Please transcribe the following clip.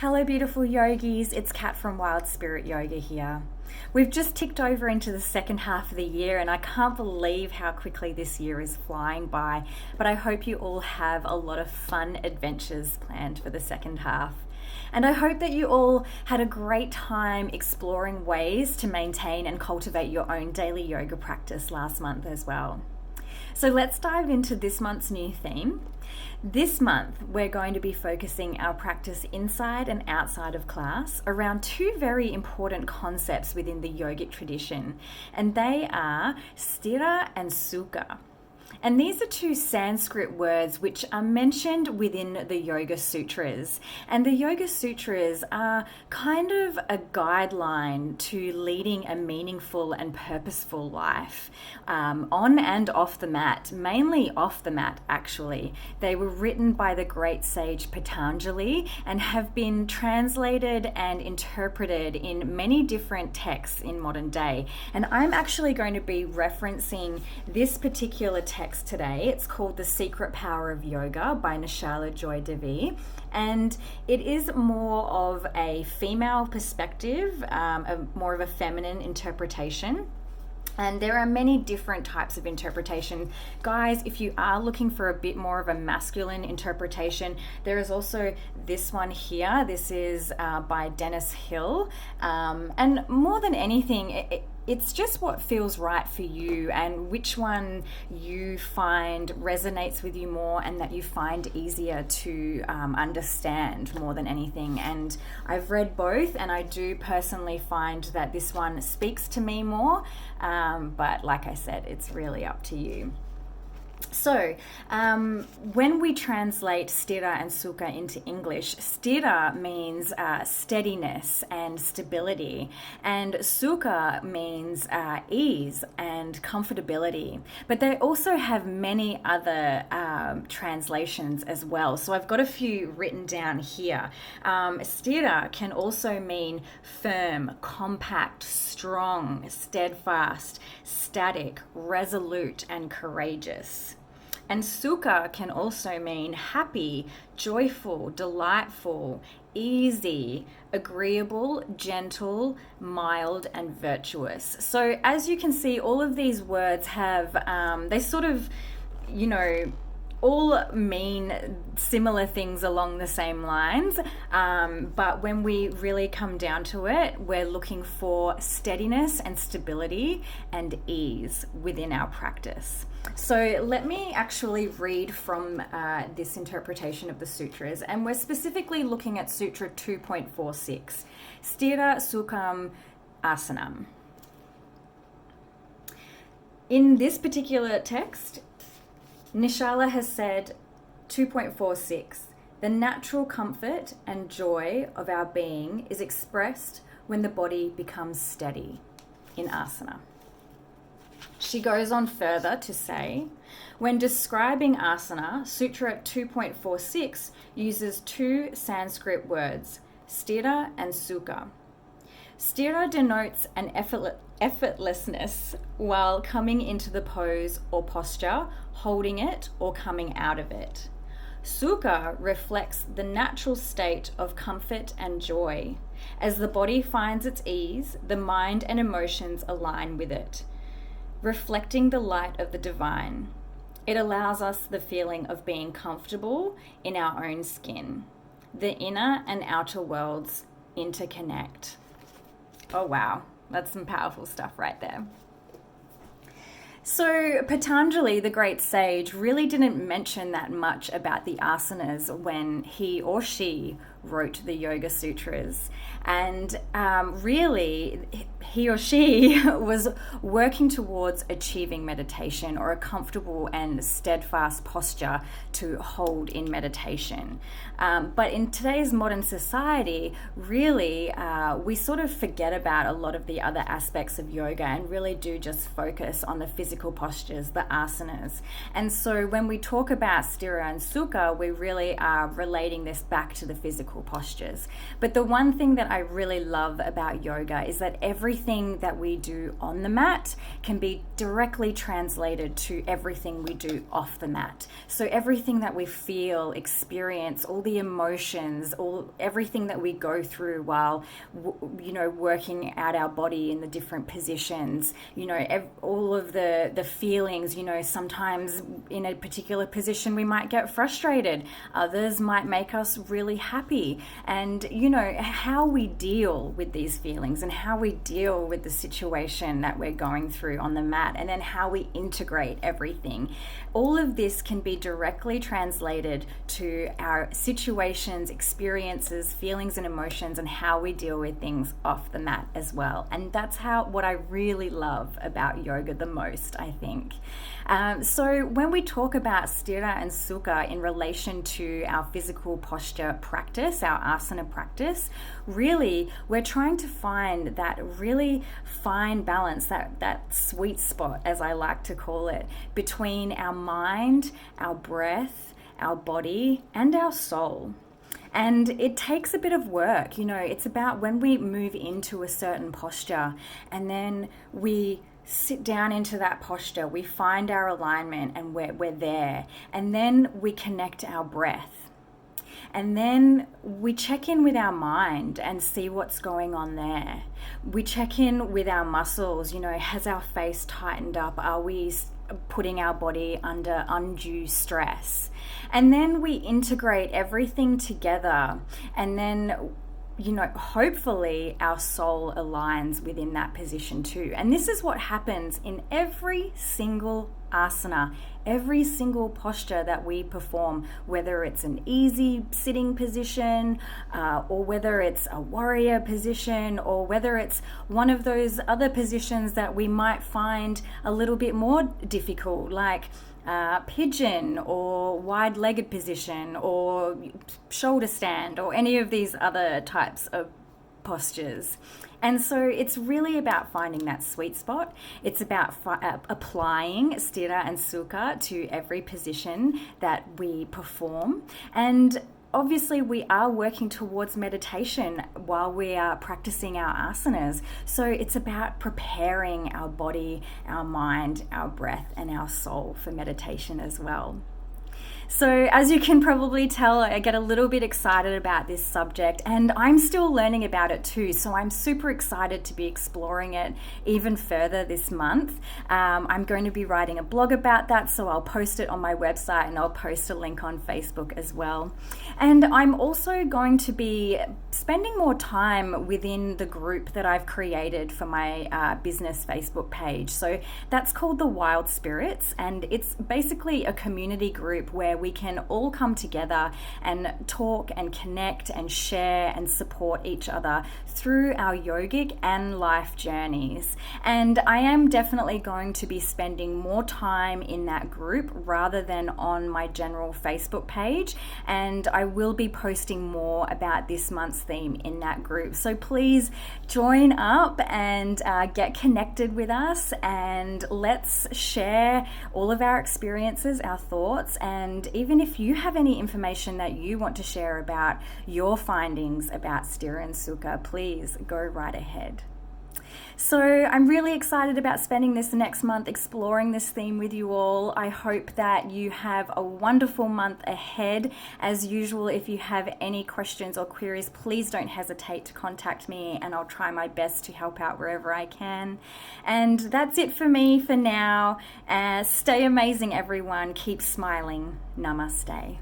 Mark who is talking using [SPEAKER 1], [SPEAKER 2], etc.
[SPEAKER 1] Hello beautiful yogis, it's Kat from Wild Spirit Yoga here. We've just ticked over into the second half of the year and I can't believe how quickly this year is flying by, but I hope you all have a lot of fun adventures planned for the second half. And I hope that you all had a great time exploring ways to maintain and cultivate your own daily yoga practice last month as well. So let's dive into this month's new theme. This month, we're going to be focusing our practice inside and outside of class around two very important concepts within the yogic tradition, and they are Sthira and Sukha. And these are two Sanskrit words which are mentioned within the Yoga Sutras. And the Yoga Sutras are kind of a guideline to leading a meaningful and purposeful life on and off the mat, mainly off the mat actually. They were written by the great sage Patanjali and have been translated and interpreted in many different texts in modern day. And I'm actually going to be referencing this particular text today. It's called The Secret Power of Yoga by Nishala Joy Devi, and it is more of a female perspective, more of a feminine interpretation. And there are many different types of interpretation. Guys, if you are looking for a bit more of a masculine interpretation, there is also this one here. This is by Dennis Hill. And more than anything, it's just what feels right for you and which one you find resonates with you more and that you find easier to understand more than anything. And I've read both and I do personally find that this one speaks to me more. But like I said, it's really up to you. So, when we translate Sthira and Sukha into English, Sthira means steadiness and stability, and Sukha means ease and comfortability. But they also have many other translations as well. So I've got a few written down here. Sthira can also mean firm, compact, strong, steadfast, static, resolute, and courageous. And Sukha can also mean happy, joyful, delightful, easy, agreeable, gentle, mild, and virtuous. So as you can see, all of these words have, they sort of, all mean similar things along the same lines, but when we really come down to it, we're looking for steadiness and stability and ease within our practice. So let me actually read from this interpretation of the sutras, and we're specifically looking at Sutra 2.46, Sthira Sukham Asanam. In this particular text, Nishala has said 2.46, the natural comfort and joy of our being is expressed when the body becomes steady in asana. She goes on further to say, when describing asana, Sutra 2.46 uses two Sanskrit words, Sthira and Sukha. Sthira denotes an effortlessness while coming into the pose or posture, holding it or coming out of it. Sukha reflects the natural state of comfort and joy. As the body finds its ease, the mind and emotions align with it, reflecting the light of the divine. It allows us the feeling of being comfortable in our own skin. The inner and outer worlds interconnect. Oh wow, that's some powerful stuff right there. So Patanjali, the great sage, really didn't mention that much about the asanas when he or she wrote the Yoga Sutras. And really, he or she was working towards achieving meditation or a comfortable and steadfast posture to hold in meditation. But in today's modern society, really, we sort of forget about a lot of the other aspects of yoga and really do just focus on the physical physical postures, the asanas. And so when we talk about Sthira and Sukha, we really are relating this back to the physical postures. But the one thing that I really love about yoga is that everything that we do on the mat can be directly translated to everything we do off the mat. So everything that we feel, experience, all the emotions, everything that we go through while working out our body in the different positions, all of the feelings, sometimes in a particular position we might get frustrated, others might make us really happy. And how we deal with these feelings and how we deal with the situation that we're going through on the mat, and then how we integrate everything, all of this can be directly translated to our situations, experiences, feelings and emotions, and how we deal with things off the mat as well. And that's what I really love about yoga the most, I think. So when we talk about Sthira and Sukha in relation to our physical posture practice, our asana practice, really we're trying to find that really fine balance, that sweet spot, as I like to call it, between our mind, our breath, our body, and our soul. And it takes a bit of work. It's about when we move into a certain posture and then we sit down into that posture, we find our alignment and we're there. And then we connect our breath. And then we check in with our mind and see what's going on there. We check in with our muscles, has our face tightened up? Are we putting our body under undue stress? And then we integrate everything together, and then hopefully our soul aligns within that position too. And this is what happens in every single asana, every single posture that we perform, whether it's an easy sitting position, or whether it's a warrior position, or whether it's one of those other positions that we might find a little bit more difficult, like pigeon or wide-legged position or shoulder stand or any of these other types of postures. And so it's really about finding that sweet spot. It's about applying Sthira and Sukha to every position that we perform. And obviously we are working towards meditation while we are practicing our asanas. So it's about preparing our body, our mind, our breath, and our soul for meditation as well. So as you can probably tell, I get a little bit excited about this subject, and I'm still learning about it too. So I'm super excited to be exploring it even further this month. I'm going to be writing a blog about that, so I'll post it on my website and I'll post a link on Facebook as well. And I'm also going to be spending more time within the group that I've created for my business Facebook page. So that's called the Wild Spirits, and it's basically a community group where we can all come together and talk and connect and share and support each other through our yogic and life journeys. And I am definitely going to be spending more time in that group rather than on my general Facebook page, and I will be posting more about this month's theme in that group. So please join up and get connected with us, and let's share all of our experiences, our thoughts, and even if you have any information that you want to share about your findings about Sthira and Sukha, please go right ahead. So I'm really excited about spending this next month exploring this theme with you all. I hope that you have a wonderful month ahead. As usual, if you have any questions or queries, please don't hesitate to contact me, and I'll try my best to help out wherever I can. And that's it for me for now. Stay amazing, everyone. Keep smiling. Namaste.